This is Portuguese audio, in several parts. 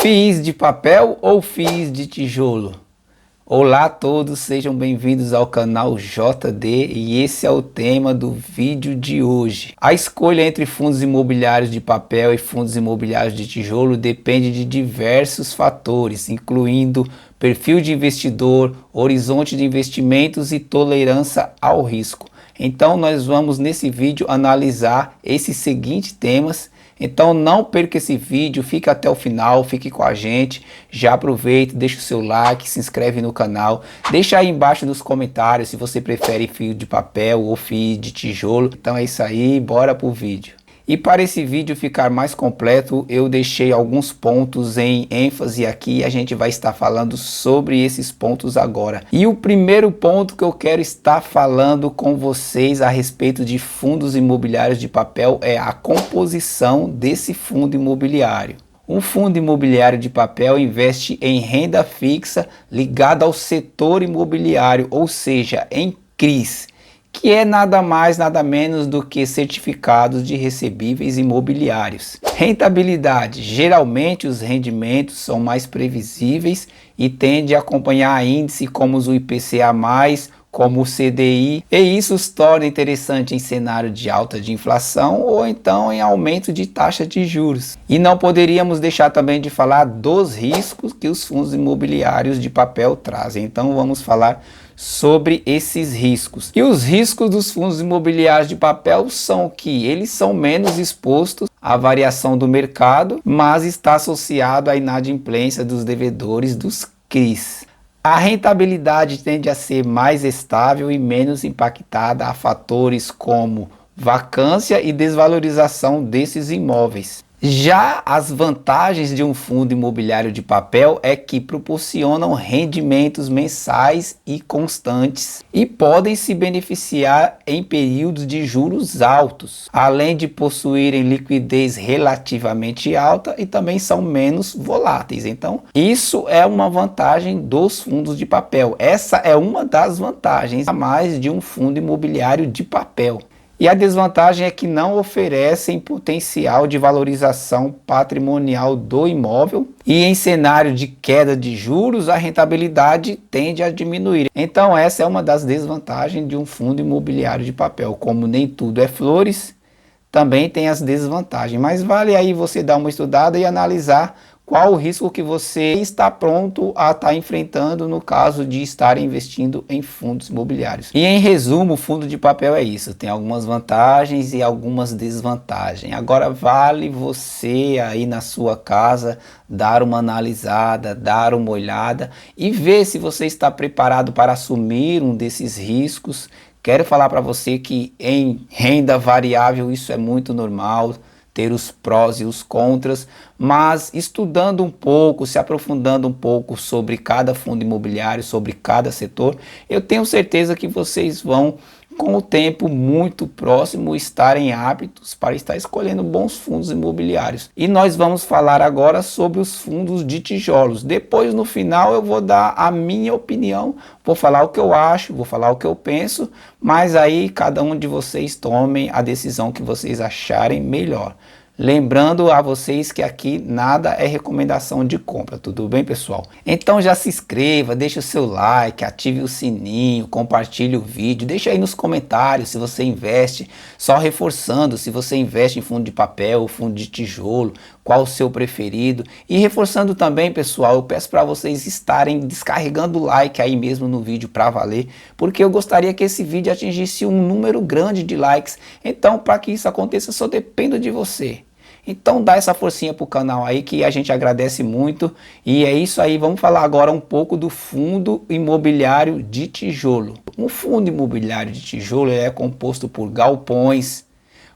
FIIs de papel ou FIIs de tijolo? Olá a todos, sejam bem-vindos ao canal JD e esse é o tema do vídeo de hoje. A escolha entre fundos imobiliários de papel e fundos imobiliários de tijolo depende de diversos fatores, incluindo perfil de investidor, horizonte de investimentos e tolerância ao risco. Então nós vamos nesse vídeo analisar esses seguintes temas. Então não perca esse vídeo, fique até o final, fique com a gente, já aproveita, deixa o seu like, se inscreve no canal, deixa aí embaixo nos comentários se você prefere fio de papel ou fio de tijolo. Então é isso aí, bora pro vídeo. E para esse vídeo ficar mais completo, eu deixei alguns pontos em ênfase aqui e a gente vai estar falando sobre esses pontos agora. E o primeiro ponto que eu quero estar falando com vocês a respeito de fundos imobiliários de papel é a composição desse fundo imobiliário. Um fundo imobiliário de papel investe em renda fixa ligada ao setor imobiliário, ou seja, em CRIs, que é nada mais nada menos do que certificados de recebíveis imobiliários. Rentabilidade: geralmente os rendimentos são mais previsíveis e tende a acompanhar índices como o IPCA+, como o CDI, e isso os torna interessante em cenário de alta de inflação ou então em aumento de taxa de juros. E não poderíamos deixar também de falar dos riscos que os fundos imobiliários de papel trazem. Então vamos falar sobre esses riscos. E os riscos dos fundos imobiliários de papel são que eles são menos expostos à variação do mercado, mas está associado à inadimplência dos devedores dos CRIs. A rentabilidade tende a ser mais estável e menos impactada a fatores como vacância e desvalorização desses imóveis. Já as vantagens de um fundo imobiliário de papel é que proporcionam rendimentos mensais e constantes e podem se beneficiar em períodos de juros altos, além de possuírem liquidez relativamente alta e também são menos voláteis. Então, isso é uma vantagem dos fundos de papel. Essa é uma das vantagens a mais de um fundo imobiliário de papel. E a desvantagem é que não oferecem potencial de valorização patrimonial do imóvel e em cenário de queda de juros a rentabilidade tende a diminuir. Então essa é uma das desvantagens de um fundo imobiliário de papel. Como nem tudo é flores, também tem as desvantagens, mas vale aí você dar uma estudada e analisar qual o risco que você está pronto a estar enfrentando no caso de estar investindo em fundos imobiliários. E em resumo, o fundo de papel é isso, tem algumas vantagens e algumas desvantagens. Agora vale você aí na sua casa dar uma analisada, dar uma olhada e ver se você está preparado para assumir um desses riscos. Quero falar para você que em renda variável isso é muito normal, ter os prós e os contras, mas estudando um pouco, se aprofundando um pouco sobre cada fundo imobiliário, sobre cada setor, eu tenho certeza que vocês vão, com o tempo muito próximo, estarem aptos para estar escolhendo bons fundos imobiliários. E nós vamos falar agora sobre os fundos de tijolos. Depois, no final, eu vou dar a minha opinião, vou falar o que eu acho, vou falar o que eu penso, mas aí cada um de vocês tomem a decisão que vocês acharem melhor. Lembrando a vocês que aqui nada é recomendação de compra, tudo bem, pessoal? Então já se inscreva, deixe o seu like, ative o sininho, compartilhe o vídeo, deixa aí nos comentários se você investe, só reforçando se você investe em fundo de papel ou fundo de tijolo, qual o seu preferido. E reforçando também, pessoal, eu peço para vocês estarem descarregando o like aí mesmo no vídeo para valer, porque eu gostaria que esse vídeo atingisse um número grande de likes. Então, para que isso aconteça, só dependo de você. Então dá essa forcinha pro canal aí que a gente agradece muito. E é isso aí, vamos falar agora um pouco do fundo imobiliário de tijolo. Um fundo imobiliário de tijolo é composto por galpões,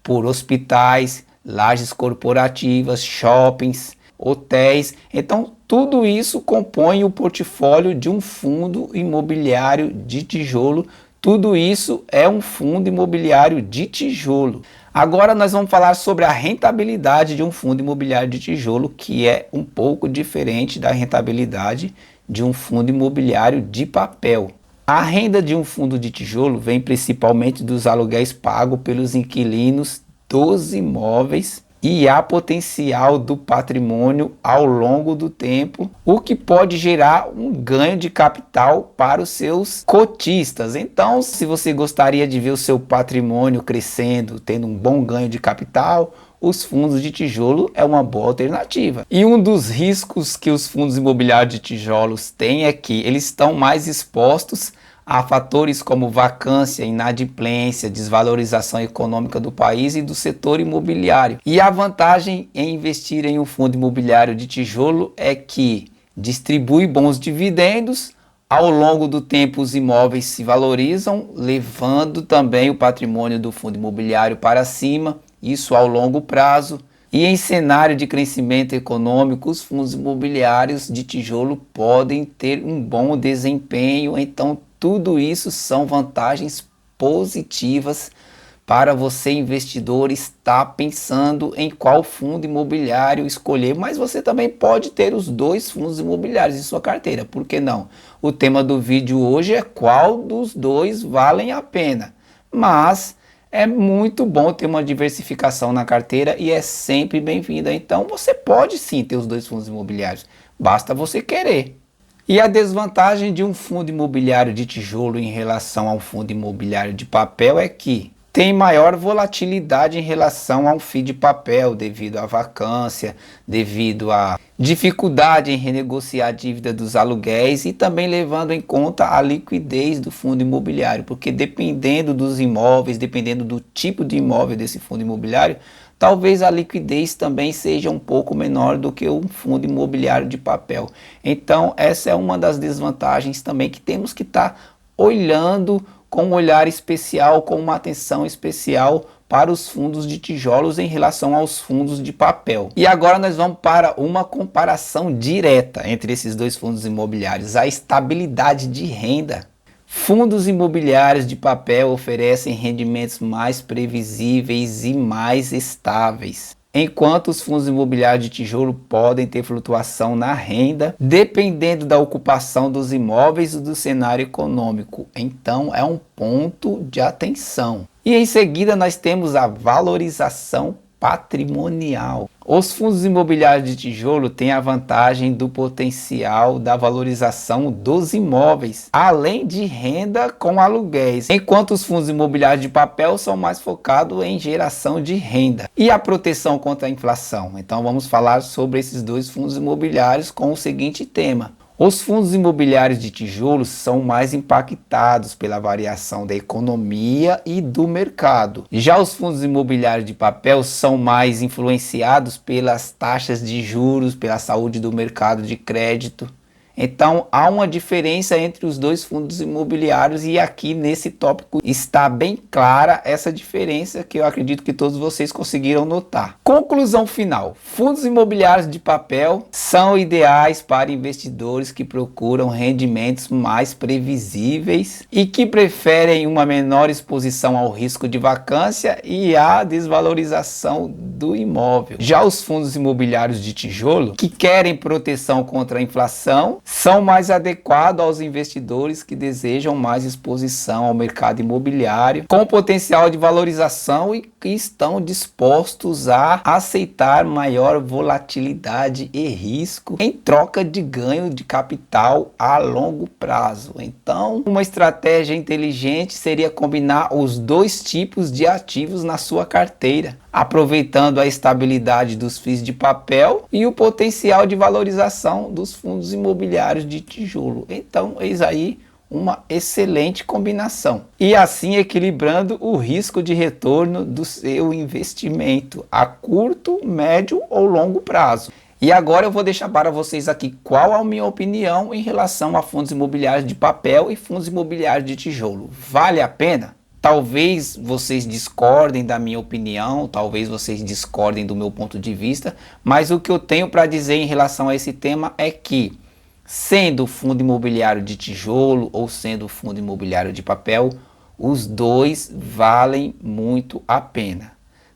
por hospitais, lajes corporativas, shoppings, hotéis. Então tudo isso compõe o portfólio de um fundo imobiliário de tijolo. Tudo isso é um fundo imobiliário de tijolo. Agora nós vamos falar sobre a rentabilidade de um fundo imobiliário de tijolo, que é um pouco diferente da rentabilidade de um fundo imobiliário de papel. A renda de um fundo de tijolo vem principalmente dos aluguéis pagos pelos inquilinos dos imóveis e há potencial do patrimônio ao longo do tempo, o que pode gerar um ganho de capital para os seus cotistas. Então, se você gostaria de ver o seu patrimônio crescendo, tendo um bom ganho de capital, os fundos de tijolo é uma boa alternativa. E um dos riscos que os fundos imobiliários de tijolos têm é que eles estão mais expostos a fatores como vacância, inadimplência, desvalorização econômica do país e do setor imobiliário. E a vantagem em investir em um fundo imobiliário de tijolo é que distribui bons dividendos, ao longo do tempo os imóveis se valorizam, levando também o patrimônio do fundo imobiliário para cima, isso ao longo prazo. E em cenário de crescimento econômico, os fundos imobiliários de tijolo podem ter um bom desempenho. Então, tudo isso são vantagens positivas para você, investidor, estar pensando em qual fundo imobiliário escolher. Mas você também pode ter os dois fundos imobiliários em sua carteira, por que não? O tema do vídeo hoje é qual dos dois valem a pena. Mas é muito bom ter uma diversificação na carteira e é sempre bem-vinda. Então você pode sim ter os dois fundos imobiliários, basta você querer. E a desvantagem de um fundo imobiliário de tijolo em relação a um fundo imobiliário de papel é que tem maior volatilidade em relação a um FII de papel, devido à vacância, devido à dificuldade em renegociar a dívida dos aluguéis e também levando em conta a liquidez do fundo imobiliário, porque dependendo dos imóveis, dependendo do tipo de imóvel desse fundo imobiliário, talvez a liquidez também seja um pouco menor do que um fundo imobiliário de papel. Então essa é uma das desvantagens também que temos que estar olhando com um olhar especial, com uma atenção especial para os fundos de tijolos em relação aos fundos de papel. E agora nós vamos para uma comparação direta entre esses dois fundos imobiliários, a estabilidade de renda. Fundos imobiliários de papel oferecem rendimentos mais previsíveis e mais estáveis, enquanto os fundos imobiliários de tijolo podem ter flutuação na renda, dependendo da ocupação dos imóveis e do cenário econômico. Então é um ponto de atenção. E em seguida nós temos a valorização patrimonial. Os fundos imobiliários de tijolo têm a vantagem do potencial da valorização dos imóveis, além de renda com aluguéis, enquanto os fundos imobiliários de papel são mais focados em geração de renda. E a proteção contra a inflação? Então vamos falar sobre esses dois fundos imobiliários com o seguinte tema. Os fundos imobiliários de tijolos são mais impactados pela variação da economia e do mercado. Já os fundos imobiliários de papel são mais influenciados pelas taxas de juros, pela saúde do mercado de crédito. Então há uma diferença entre os dois fundos imobiliários e aqui nesse tópico está bem clara essa diferença que eu acredito que todos vocês conseguiram notar. Conclusão final: fundos imobiliários de papel são ideais para investidores que procuram rendimentos mais previsíveis e que preferem uma menor exposição ao risco de vacância e à desvalorização do imóvel. Já os fundos imobiliários de tijolo, que querem proteção contra a inflação, são mais adequados aos investidores que desejam mais exposição ao mercado imobiliário, com potencial de valorização e que estão dispostos a aceitar maior volatilidade e risco em troca de ganho de capital a longo prazo. Então, uma estratégia inteligente seria combinar os dois tipos de ativos na sua carteira, aproveitando a estabilidade dos FIIs de papel e o potencial de valorização dos fundos imobiliários de tijolo. Então, eis aí uma excelente combinação. E assim equilibrando o risco de retorno do seu investimento a curto, médio ou longo prazo. E agora eu vou deixar para vocês aqui qual a minha opinião em relação a fundos imobiliários de papel e fundos imobiliários de tijolo. Vale a pena? Talvez vocês discordem da minha opinião, talvez vocês discordem do meu ponto de vista, mas o que eu tenho para dizer em relação a esse tema é que, sendo fundo imobiliário de tijolo ou sendo fundo imobiliário de papel, os dois valem muito a pena.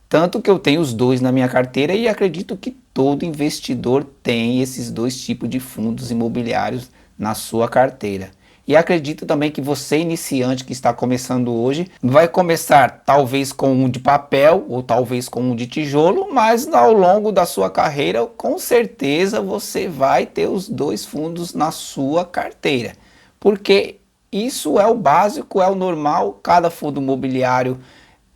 Tanto que eu tenho os dois na minha carteira e acredito que todo investidor tem esses dois tipos de fundos imobiliários na sua carteira. E acredito também que você, iniciante que está começando hoje, vai começar talvez com um de papel ou talvez com um de tijolo, mas ao longo da sua carreira, com certeza você vai ter os dois fundos na sua carteira. Porque isso é o básico, é o normal, cada fundo imobiliário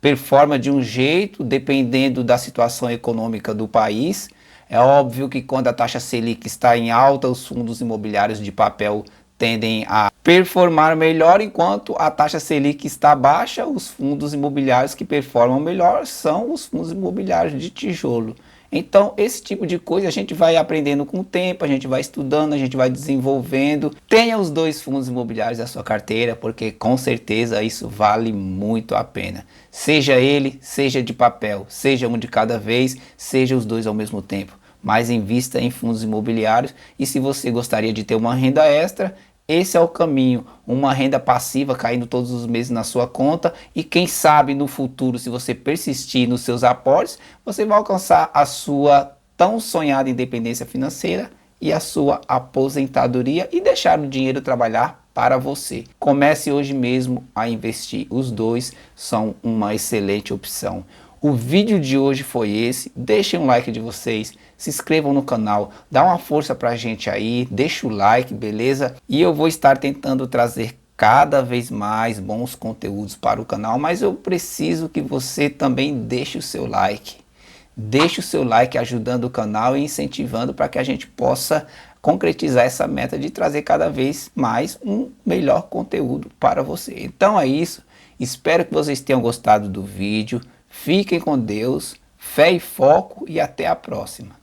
performa de um jeito, dependendo da situação econômica do país. É óbvio que quando a taxa Selic está em alta, os fundos imobiliários de papel tendem a performar melhor, enquanto a taxa Selic está baixa, os fundos imobiliários que performam melhor são os fundos imobiliários de tijolo. Então, esse tipo de coisa a gente vai aprendendo com o tempo, a gente vai estudando, a gente vai desenvolvendo. Tenha os dois fundos imobiliários da sua carteira, porque com certeza isso vale muito a pena. Seja ele, seja de papel, seja um de cada vez, seja os dois ao mesmo tempo. Mas invista em fundos imobiliários, e se você gostaria de ter uma renda extra, esse é o caminho, uma renda passiva caindo todos os meses na sua conta, e quem sabe no futuro, se você persistir nos seus aportes, você vai alcançar a sua tão sonhada independência financeira e a sua aposentadoria e deixar o dinheiro trabalhar para você. Comece hoje mesmo a investir, os dois são uma excelente opção. O vídeo de hoje foi esse, deixem um like de vocês, se inscrevam no canal, dá uma força pra gente aí, deixa o like, beleza? E eu vou estar tentando trazer cada vez mais bons conteúdos para o canal, mas eu preciso que você também deixe o seu like. Deixe o seu like ajudando o canal e incentivando para que a gente possa concretizar essa meta de trazer cada vez mais um melhor conteúdo para você. Então é isso, espero que vocês tenham gostado do vídeo. Fiquem com Deus, fé e foco, e até a próxima.